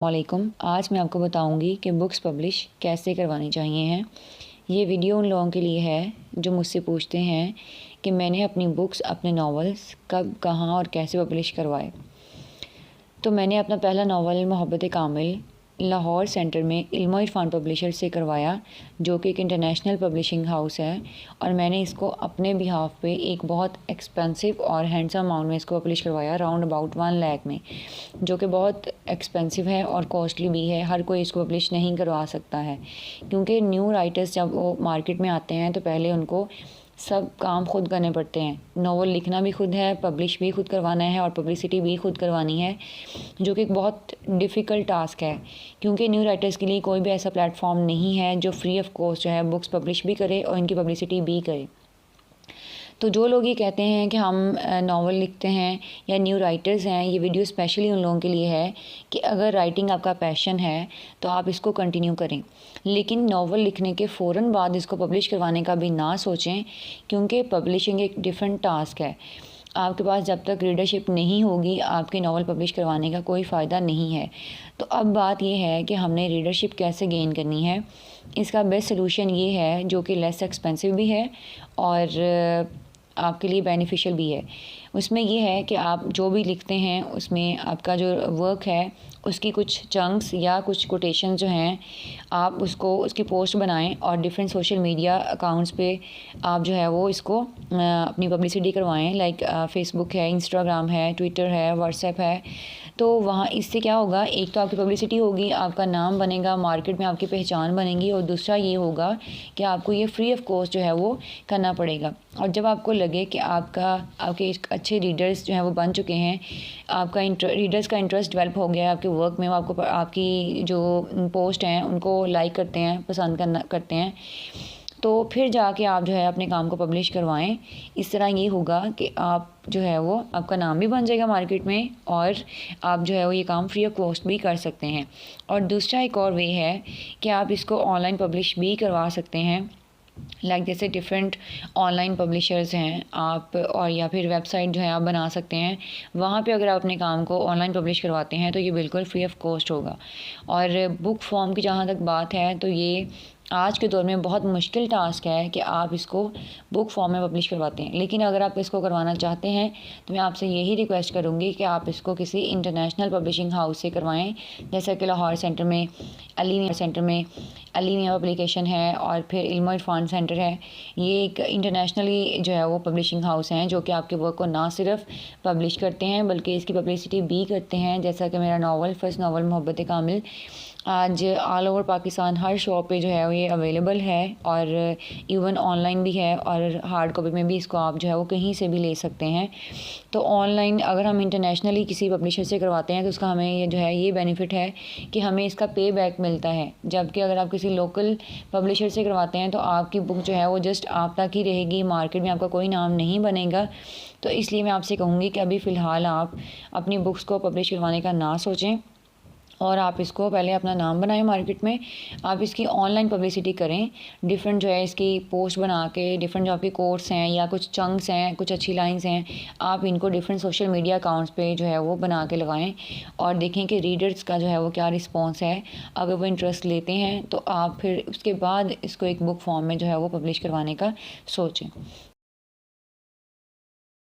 वालेकुम। आज मैं आपको बताऊंगी कि बुक्स पब्लिश कैसे करवानी चाहिए हैं। ये वीडियो उन लोगों के लिए है जो मुझसे पूछते हैं कि मैंने अपनी बुक्स, अपने नॉवेल्स कब, कहाँ और कैसे पब्लिश करवाए। तो मैंने अपना पहला नावल मोहब्बत कामिल लाहौर सेंटर में इल्म इरफान पब्लिशर से करवाया, जो कि एक इंटरनेशनल पब्लिशिंग हाउस है। और मैंने इसको अपने बिहाफ पे एक बहुत एक्सपेंसिव और हैंडसम अमाउंट में इसको पब्लिश करवाया, राउंड अबाउट 1 लाख में, जो कि बहुत एक्सपेंसिव है और कॉस्टली भी है। हर कोई इसको पब्लिश नहीं करवा सकता है, क्योंकि न्यू राइटर्स जब वो मार्केट में आते हैं तो पहले उनको सब काम खुद करने पड़ते हैं। नावल लिखना भी खुद है, पब्लिश भी खुद करवाना है और पब्लिसिटी भी खुद करवानी है, जो कि एक बहुत डिफ़िकल्ट टास्क है। क्योंकि न्यू राइटर्स के लिए कोई भी ऐसा प्लेटफॉर्म नहीं है जो फ्री ऑफ कॉस्ट जो है बुक्स पब्लिश भी करे और इनकी पब्लिसिटी भी करे। तो जो लोग ये कहते हैं कि हम नावल लिखते हैं या न्यू राइटर्स हैं, ये वीडियो स्पेशली उन लोगों के लिए है कि अगर राइटिंग आपका पैशन है तो आप इसको कंटिन्यू करें, लेकिन नावल लिखने के फ़ौरन बाद इसको पब्लिश करवाने का भी ना सोचें, क्योंकि पब्लिशिंग एक डिफरेंट टास्क है। आपके पास जब तक रीडरशिप नहीं होगी, आपके नावल पब्लिश करवाने का कोई फ़ायदा नहीं है। तो अब बात यह है कि हमने रीडरशिप कैसे गेन करनी है। इसका बेस्ट सलूशन ये है, जो कि लेस एक्सपेंसिव भी है और आपके लिए बेनिफिशियल भी है। उसमें ये है कि आप जो भी लिखते हैं उसमें आपका जो वर्क है उसकी कुछ चंक्स या कुछ कोटेशन जो हैं, आप उसको उसकी पोस्ट बनाएं और डिफरेंट सोशल मीडिया अकाउंट्स पे आप जो है वो इसको अपनी पब्लिसिटी करवाएं। लाइक फेसबुक है, इंस्टाग्राम है, ट्विटर है, व्हाट्सएप है। तो वहाँ इससे क्या होगा, एक तो आपकी पब्लिसिटी होगी, आपका नाम बनेगा, मार्केट में आपकी पहचान बनेगी, और दूसरा ये होगा कि आपको ये फ्री ऑफ कॉस्ट जो है वो करना पड़ेगा। और जब आपको लगे कि आपके एक अच्छे रीडर्स जो हैं वो बन चुके हैं, आपका रीडर्स का इंटरेस्ट डेवलप हो गया है आपके वर्क में, वो आपको आपकी जो पोस्ट हैं उनको लाइक करते हैं, पसंद करते हैं, तो फिर जाके आप जो है अपने काम को पब्लिश करवाएं। इस तरह ये होगा कि आप जो है वो आपका नाम भी बन जाएगा मार्केट में और आप जो है वो ये काम फ्री ऑफ कॉस्ट भी कर सकते हैं। और दूसरा एक और वे है कि आप इसको ऑनलाइन पब्लिश भी करवा सकते हैं। जैसे डिफरेंट ऑनलाइन पब्लिशर्स हैं आप, और या फिर वेबसाइट जो है आप बना सकते हैं। वहाँ पे अगर आप अपने काम को ऑनलाइन पब्लिश करवाते हैं तो ये बिल्कुल फ्री ऑफ कॉस्ट होगा। और बुक फॉर्म की जहाँ तक बात है, तो ये आज के दौर में बहुत मुश्किल टास्क है कि आप इसको बुक फॉर्म में पब्लिश करवाते हैं। लेकिन अगर आप इसको करवाना चाहते हैं तो मैं आपसे यही रिक्वेस्ट करूँगी कि आप इसको किसी इंटरनेशनल पब्लिशिंग हाउस से करवाएं, जैसा कि लाहौर सेंटर में अली मियां पब्लिकेशन है और फिर इल्म इरफान सेंटर है। ये एक इंटरनेशनली जो है वो पब्लिशिंग हाउस हैं, जो कि आपके वर्क को ना सिर्फ पब्लिश करते हैं बल्कि इसकी पब्लिसिटी भी करते हैं। जैसा कि मेरा नावल, फर्स्ट नावल मोहब्बत कामिल, आज ऑल ओवर पाकिस्तान हर शॉप पे जो है ये अवेलेबल है, और इवन ऑनलाइन भी है, और हार्ड कॉपी में भी इसको आप जो है वो कहीं से भी ले सकते हैं। तो ऑनलाइन अगर हम इंटरनेशनली किसी पब्लिशर से करवाते हैं तो उसका हमें ये जो है ये बेनिफिट है कि हमें इसका पे बैक मिलता है। जबकि अगर आप किसी लोकल पब्लिशर से करवाते हैं तो आपकी बुक जो है वो जस्ट आप तक ही रहेगी, मार्केट में आपका कोई नाम नहीं बनेगा। तो इसलिए मैं आपसे कहूँगी कि अभी फ़िलहाल आप अपनी बुक्स को पब्लिश करवाने का ना सोचें, और आप इसको पहले अपना नाम बनाएं मार्केट में। आप इसकी ऑनलाइन पब्लिसिटी करें, डिफरेंट जो है इसकी पोस्ट बना के, डिफरेंट जो आपके कोट्स हैं या कुछ चंक्स हैं, कुछ अच्छी लाइंस हैं, आप इनको डिफरेंट सोशल मीडिया अकाउंट्स पे जो है वो बना के लगाएं और देखें कि रीडर्स का जो है वो क्या रिस्पॉन्स है। अगर वो इंटरेस्ट लेते हैं तो आप फिर उसके बाद इसको एक बुक फॉर्म में जो है वो पब्लिश करवाने का सोचें।